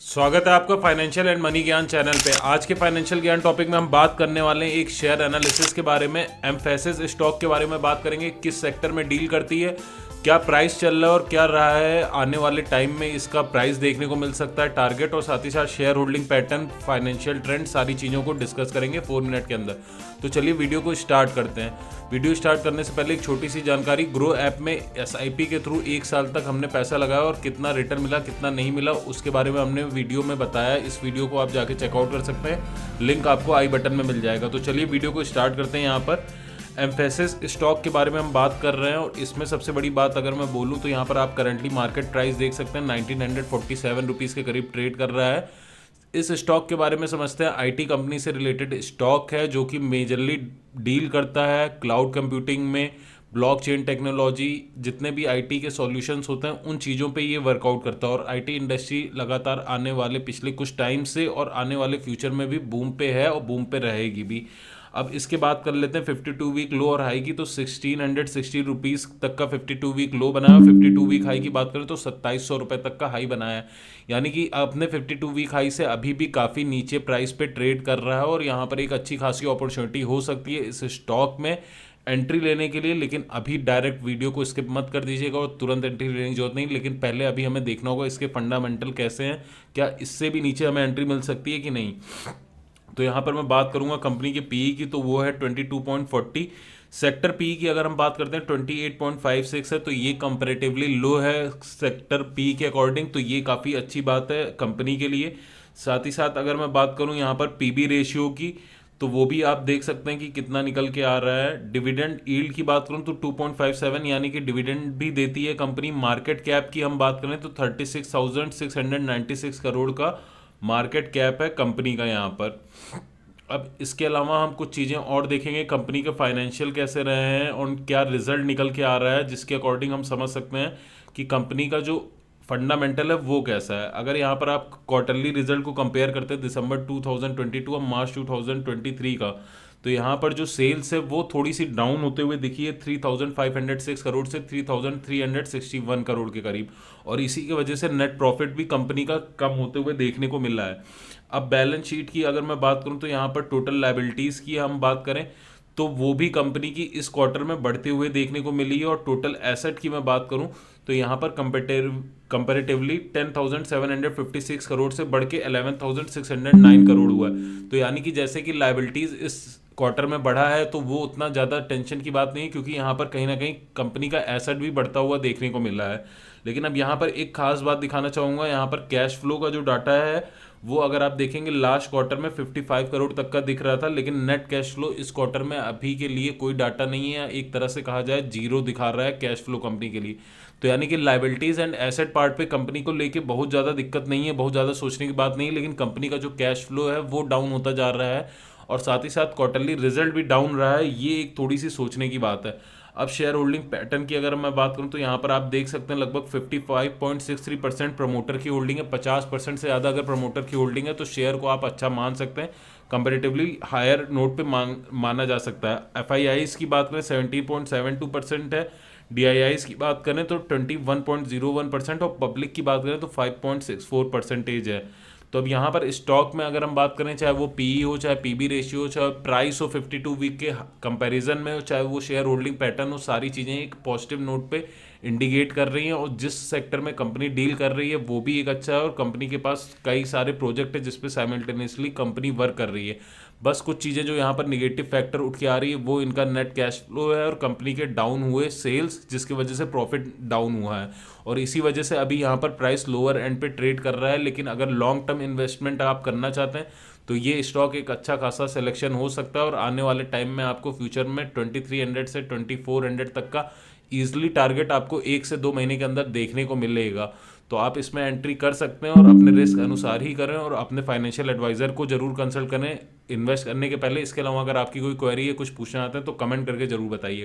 स्वागत है आपका फाइनेंशियल एंड मनी ज्ञान चैनल पे। आज के फाइनेंशियल ज्ञान टॉपिक में हम बात करने वाले हैं एक शेयर एनालिसिस के बारे में। एम्फेसिस स्टॉक के बारे में बात करेंगे, किस सेक्टर में डील करती है, क्या प्राइस चल रहा है और क्या रहा है आने वाले टाइम में इसका प्राइस देखने को मिल सकता है, टारगेट और साथ ही साथ share holding pattern, financial trend, सारी चीज़ों को डिस्कस करेंगे 4 मिनट के अंदर। तो चलिए वीडियो को स्टार्ट करते हैं। वीडियो स्टार्ट करने से पहले एक छोटी सी जानकारी, ग्रो ऐप में SIP के थ्रू 1 साल तक हमने पैसा लगाया और कितना रिटर्न मिला कितना नहीं मिला उसके बारे में हमने वीडियो में बताया। इस वीडियो को आप जाके चेकआउट कर सकते हैं, लिंक आपको आई बटन में मिल जाएगा। तो चलिए वीडियो को स्टार्ट करते हैं। यहाँ पर एम्फेसिस स्टॉक के बारे में हम बात कर रहे हैं और इसमें सबसे बड़ी बात अगर मैं बोलूँ तो यहाँ पर आप करंटली मार्केट प्राइस देख सकते हैं 1947 रुपीज़ के करीब ट्रेड कर रहा है। इस स्टॉक के बारे में समझते हैं। IT कंपनी से रिलेटेड स्टॉक है जो कि मेजरली डील करता है क्लाउड कंप्यूटिंग में, ब्लॉकचेन टेक्नोलॉजी, जितने भी IT के सॉल्यूशंस होते हैं उन चीज़ों पे ये वर्कआउट करता है। और IT इंडस्ट्री लगातार आने वाले पिछले कुछ टाइम से और आने वाले फ्यूचर में भी बूम पे है और बूम पे रहेगी भी। अब इसके बात कर लेते हैं 52 वीक लो और हाई की। तो 1660 रुपीज़ तक का 52 वीक लो बनाया, 52 वीक हाई की बात करें तो 2700 रुपये तक का हाई बनाया है। यानी कि अपने 52 वीक हाई से अभी भी काफ़ी नीचे प्राइस पे ट्रेड कर रहा है और यहाँ पर एक अच्छी खासी अपॉर्चुनिटी हो सकती है इस स्टॉक में एंट्री लेने के लिए। लेकिन अभी डायरेक्ट वीडियो को स्किप मत कर दीजिएगा और तुरंत एंट्री लेने की जरूरत नहीं। लेकिन पहले अभी हमें देखना होगा इसके फंडामेंटल कैसे हैं, क्या इससे भी नीचे हमें एंट्री मिल सकती है कि नहीं। तो यहाँ पर मैं बात करूंगा कंपनी के PE की, तो वो है 22.40। सेक्टर PE की अगर हम बात करते हैं 28.56 है, तो ये कंपैरेटिवली लो है सेक्टर PE के अकॉर्डिंग। तो ये काफ़ी अच्छी बात है कंपनी के लिए। साथ ही साथ अगर मैं बात करूं यहाँ पर PB रेशियो की, तो वो भी आप देख सकते हैं कि कितना निकल के आ रहा है। डिविडेंड यील्ड की बात करूं तो 2.57, यानी कि डिविडेंड भी देती है कंपनी। मार्केट कैप की हम बात करें तो 36,696 करोड़ का मार्केट कैप है कंपनी का यहाँ पर। अब इसके अलावा हम कुछ चीज़ें और देखेंगे, कंपनी के फाइनेंशियल कैसे रहे हैं और क्या रिजल्ट निकल के आ रहा है, जिसके अकॉर्डिंग हम समझ सकते हैं कि कंपनी का जो फंडामेंटल है वो कैसा है। अगर यहाँ पर आप क्वार्टरली रिजल्ट को कंपेयर करते हैं दिसंबर 2022 और मार्च 2023 का, तो यहाँ पर जो सेल्स है वो थोड़ी सी डाउन होते हुए दिखी है 3506 करोड़ से 3361 करोड़ के करीब। और इसी की वजह से नेट प्रॉफिट भी कंपनी का कम होते हुए देखने को मिल रहा है। अब बैलेंस शीट की अगर मैं बात करूं तो यहाँ पर टोटल लायबिलिटीज़ की हम बात करें तो वो भी कंपनी की इस क्वार्टर में बढ़ते हुए देखने को मिली है। और टोटल एसेट की मैं बात करूं तो यहाँ पर कंपेरेटिवली 10,756 करोड़ से बढ़ के 11,609 करोड़ हुआ है। तो यानी कि जैसे कि लायबिलिटीज़ इस क्वार्टर में बढ़ा है तो वो उतना ज़्यादा टेंशन की बात नहीं है, क्योंकि यहाँ पर कहीं ना कहीं कंपनी का एसेट भी बढ़ता हुआ देखने को मिल रहा है। लेकिन अब यहाँ पर एक खास बात दिखाना चाहूँगा, यहाँ पर कैश फ्लो का जो डाटा है वो अगर आप देखेंगे लास्ट क्वार्टर में 55 करोड़ तक का दिख रहा था, लेकिन नेट कैश फ्लो इस क्वार्टर में अभी के लिए कोई डाटा नहीं है, एक तरह से कहा जाए जीरो दिखा रहा है कैश फ्लो कंपनी के लिए। तो यानी कि लायबिलिटीज़ एंड एसेट पार्ट पे कंपनी को लेके बहुत ज़्यादा दिक्कत नहीं है, बहुत ज़्यादा सोचने की बात नहीं है। लेकिन कंपनी का जो कैश फ्लो है वो डाउन होता जा रहा है और साथ ही साथ क्वार्टरली रिजल्ट भी डाउन रहा है, ये एक थोड़ी सी सोचने की बात है। अब शेयर होल्डिंग पैटर्न की अगर मैं बात करूं तो यहाँ पर आप देख सकते हैं लगभग 55.63% प्रमोटर की होल्डिंग है। 50% से ज़्यादा अगर प्रमोटर की होल्डिंग है तो शेयर को आप अच्छा मान सकते हैं, कंपेरेटिवली हायर नोट पे माना जा सकता है। FIIs की बात करें 17.72% है, DIIs की बात करें तो 21.01% और पब्लिक की बात करें तो 5.64% है। तो अब यहाँ पर स्टॉक में अगर हम बात करें, चाहे वो PE हो, चाहे PB रेशियो हो, चाहे प्राइस हो 52 वीक के कंपैरिजन में हो, चाहे वो शेयर होल्डिंग पैटर्न हो, सारी चीज़ें एक पॉजिटिव नोट पे इंडिकेट कर रही हैं। और जिस सेक्टर में कंपनी डील कर रही है वो भी एक अच्छा है और कंपनी के पास कई सारे प्रोजेक्ट है जिसपे साइमल्टेनियसली कंपनी वर्क कर रही है। बस कुछ चीज़ें जो यहाँ पर निगेटिव फैक्टर उठ के आ रही है वो इनका नेट कैश फ्लो है और कंपनी के डाउन हुए सेल्स, जिसकी वजह से प्रॉफिट डाउन हुआ है। और इसी वजह से अभी यहाँ पर प्राइस लोअर एंड पे ट्रेड कर रहा है। लेकिन अगर लॉन्ग टर्म इन्वेस्टमेंट आप करना चाहते हैं तो ये स्टॉक एक अच्छा खासा सिलेक्शन हो सकता है और आने वाले टाइम में आपको फ्यूचर में 2300 से 2400 तक का ईजिली टारगेट आपको 1 से 2 महीने के अंदर देखने को मिलेगा। तो आप इसमें एंट्री कर सकते हैं और अपने रिस्क अनुसार ही करें और अपने फाइनेंशियल एडवाइजर को जरूर कंसल्ट करें इन्वेस्ट करने के पहले। इसके अलावा अगर आपकी कोई क्वेरी है, कुछ पूछना आता है तो कमेंट करके जरूर बताइए।